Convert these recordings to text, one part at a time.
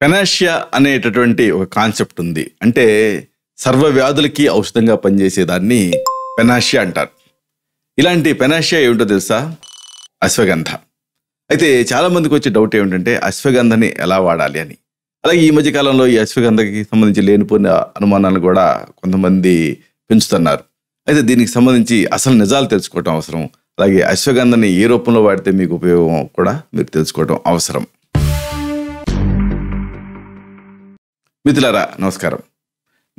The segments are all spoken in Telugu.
పెనాషియా అనేటటువంటి ఒక కాన్సెప్ట్ ఉంది. అంటే సర్వ వ్యాధులకి ఔషధంగా పనిచేసేదాన్ని పెనాషియా అంటారు. ఇలాంటి పెనాషియా ఏమిటో తెలుసా? అశ్వగంధ. అయితే చాలా మందికి వచ్చే డౌట్ ఏమిటంటే అశ్వగంధని ఎలా వాడాలి అని. అలాగే ఈ మధ్య కాలంలో ఈ అశ్వగంధకి సంబంధించి లేనిపోయిన అనుమానాలు కూడా కొంతమంది పెంచుతున్నారు. అయితే దీనికి సంబంధించి అసలు నిజాలు తెలుసుకోవటం అవసరం. అలాగే అశ్వగంధని ఏ రూపంలో వాడితే మీకు ఉపయోగం కూడా మీరు తెలుసుకోవటం అవసరం. మిత్రులారా నమస్కారం.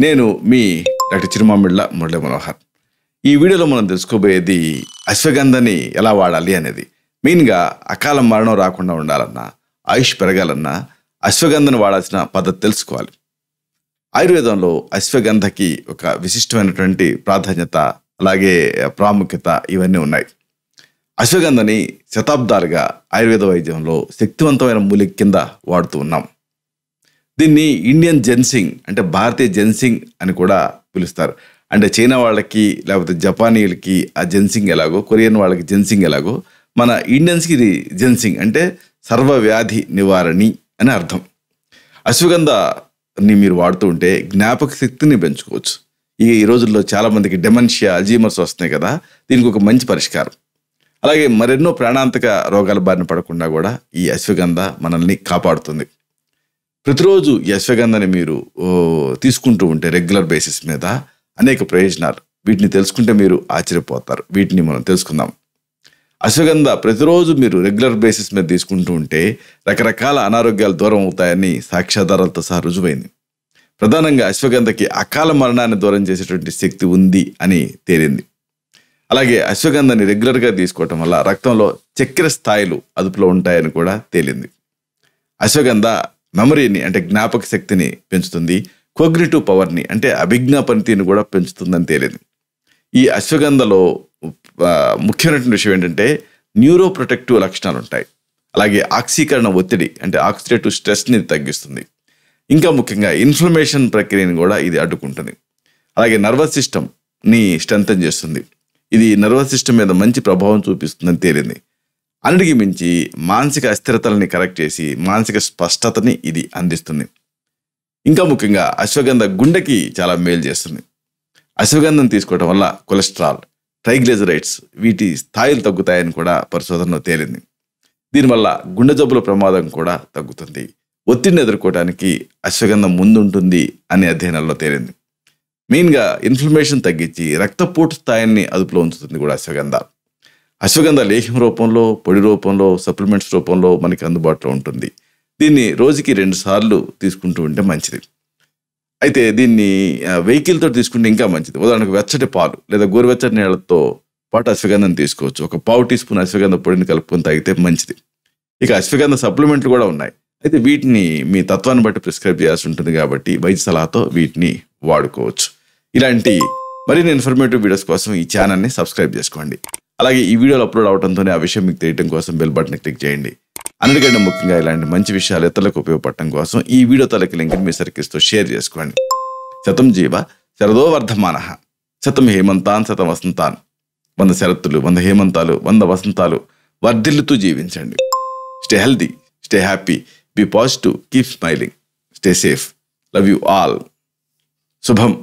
నేను మీ డాక్టర్ చిరుమామిళ్ళ మురళి మనోహర్. ఈ వీడియోలో మనం తెలుసుకోబోయేది అశ్వగంధని ఎలా వాడాలి అనేది. మెయిన్గా అకాల మరణం రాకుండా ఉండాలన్నా, ఆయుష్ పెరగాలన్నా అశ్వగంధను వాడాల్సిన పద్ధతి తెలుసుకోవాలి. ఆయుర్వేదంలో అశ్వగంధకి ఒక విశిష్టమైనటువంటి ప్రాధాన్యత, అలాగే ప్రాముఖ్యత ఇవన్నీ ఉన్నాయి. అశ్వగంధని శతాబ్దాలుగా ఆయుర్వేద వైద్యంలో శక్తివంతమైన మూలిక కింద వాడుతూ ఉన్నాం. దీన్ని ఇండియన్ జెన్సింగ్ అంటే భారతీయ జెన్సింగ్ అని కూడా పిలుస్తారు. అంటే చైనా వాళ్ళకి లేకపోతే జపానీయులకి ఆ జెన్సింగ్ ఎలాగో, కొరియన్ వాళ్ళకి జెన్సింగ్ ఎలాగో, మన ఇండియన్స్కి ఇది జెన్సింగ్ అంటే సర్వవ్యాధి నివారణి అని అర్థం. అశ్వగంధని మీరు వాడుతూ ఉంటే జ్ఞాపక శక్తిని పెంచుకోవచ్చు. ఈ రోజుల్లో చాలామందికి డెమెన్షియా, అల్జీమర్స్ వస్తున్నాయి కదా, దీనికి ఒక మంచి పరిష్కారం. అలాగే మరెన్నో ప్రాణాంతక రోగాల బారిన పడకుండా కూడా ఈ అశ్వగంధ మనల్ని కాపాడుతుంది. ప్రతిరోజు ఈ అశ్వగంధని మీరు తీసుకుంటూ ఉంటే రెగ్యులర్ బేసిస్ మీద అనేక ప్రయోజనాలు. వీటిని తెలుసుకుంటే మీరు ఆశ్చర్యపోతారు. వీటిని మనం తెలుసుకుందాం. అశ్వగంధ ప్రతిరోజు మీరు రెగ్యులర్ బేసిస్ మీద తీసుకుంటూ ఉంటే రకరకాల అనారోగ్యాలు దూరం అవుతాయని సాక్ష్యాధారాలతో సహా రుజువైంది. ప్రధానంగా అశ్వగంధకి అకాల మరణాన్ని దూరం చేసేటువంటి శక్తి ఉంది అని తేలింది. అలాగే అశ్వగంధని రెగ్యులర్గా తీసుకోవటం వల్ల రక్తంలో చక్కెర స్థాయిలు అదుపులో ఉంటాయని కూడా తేలింది. అశ్వగంధ మెమరీని అంటే జ్ఞాపక శక్తిని పెంచుతుంది. కోగ్నిటివ్ పవర్ని అంటే అభిజ్ఞా పనితీరుని కూడా పెంచుతుందని తేలింది. ఈ అశ్వగంధలో ముఖ్యమైనటువంటి విషయం ఏంటంటే న్యూరో ప్రొటెక్టివ్ లక్షణాలు ఉంటాయి. అలాగే ఆక్సీకరణ ఒత్తిడి అంటే ఆక్సిడేటివ్ స్ట్రెస్ని తగ్గిస్తుంది. ఇంకా ముఖ్యంగా ఇన్ఫ్లమేషన్ ప్రక్రియని కూడా ఇది అడ్డుకుంటుంది. అలాగే నర్వస్ సిస్టమ్ని స్ట్రెంథన్ చేస్తుంది. ఇది నర్వస్ సిస్టమ్ మీద మంచి ప్రభావం చూపిస్తుందని తేలింది. అన్నిటికీ మించి మానసిక అస్థిరతలని కరెక్ట్ చేసి మానసిక స్పష్టతని ఇది అందిస్తుంది. ఇంకా ముఖ్యంగా అశ్వగంధ గుండెకి చాలా మేలు చేస్తుంది. అశ్వగంధం తీసుకోవడం వల్ల కొలెస్ట్రాల్, ట్రైగ్లిజరైడ్స్ వీటి స్థాయిలు తగ్గుతాయని కూడా పరిశోధనలో తేలింది. దీనివల్ల గుండె జబ్బుల ప్రమాదం కూడా తగ్గుతుంది. ఒత్తిడిని ఎదుర్కోవడానికి అశ్వగంధం ముందుంటుంది అనే అధ్యయనాల్లో తేలింది. మెయిన్గా ఇన్ఫ్లమేషన్ తగ్గించి రక్తపోటు స్థాయిని అదుపులో ఉంచుతుంది కూడా అశ్వగంధ. అశ్వగంధ లేహ్యం రూపంలో, పొడి రూపంలో, సప్లిమెంట్స్ రూపంలో మనకి అందుబాటులో ఉంటుంది. దీన్ని రోజుకి 2 సార్లు తీసుకుంటూ ఉంటే మంచిది. అయితే దీన్ని వెహికల్తో తీసుకుంటే ఇంకా మంచిది. ఉదాహరణకు వెచ్చటి పాలు లేదా గోరువెచ్చటి నీళ్ళతో పాటు అశ్వగంధం తీసుకోవచ్చు. ఒక 1/4 టీ స్పూన్ అశ్వగంధ పొడిని కలుపుకొని తాగితే మంచిది. ఇక అశ్వగంధ సప్లిమెంట్లు కూడా ఉన్నాయి. అయితే వీటిని మీ తత్వాన్ని బట్టి ప్రిస్క్రైబ్ చేయాల్సి ఉంటుంది కాబట్టి వైద్య సలహాతో వీటిని వాడుకోవచ్చు. ఇలాంటి మరిన్ని ఇన్ఫర్మేటివ్ వీడియోస్ కోసం ఈ ఛానల్ని సబ్స్క్రైబ్ చేసుకోండి. అలాగే ఈ వీడియోలు అప్లోడ్ అవడంతోనే ఆ విషయం మీకు తెలియడం కోసం బెల్ బటన్ క్లిక్ చేయండి. అన్నిటికంటే ముఖ్యంగా ఇలాంటి మంచి విషయాలు ఇతరులకు ఉపయోగపడటం కోసం ఈ వీడియో తలకి లింక్ని మీ సర్కిల్స్తో షేర్ చేసుకోండి. శతం జీవ శరదో వర్ధమానః, శతం హేమంతాన్ శతం వసంతాన్. 100 శరత్తులు, 100 హేమంతాలు, 100 వసంతాలు వర్ధిల్లుతూ జీవించండి. Stay healthy, stay happy, be positive, keep smiling, stay safe. Love you all. శుభం.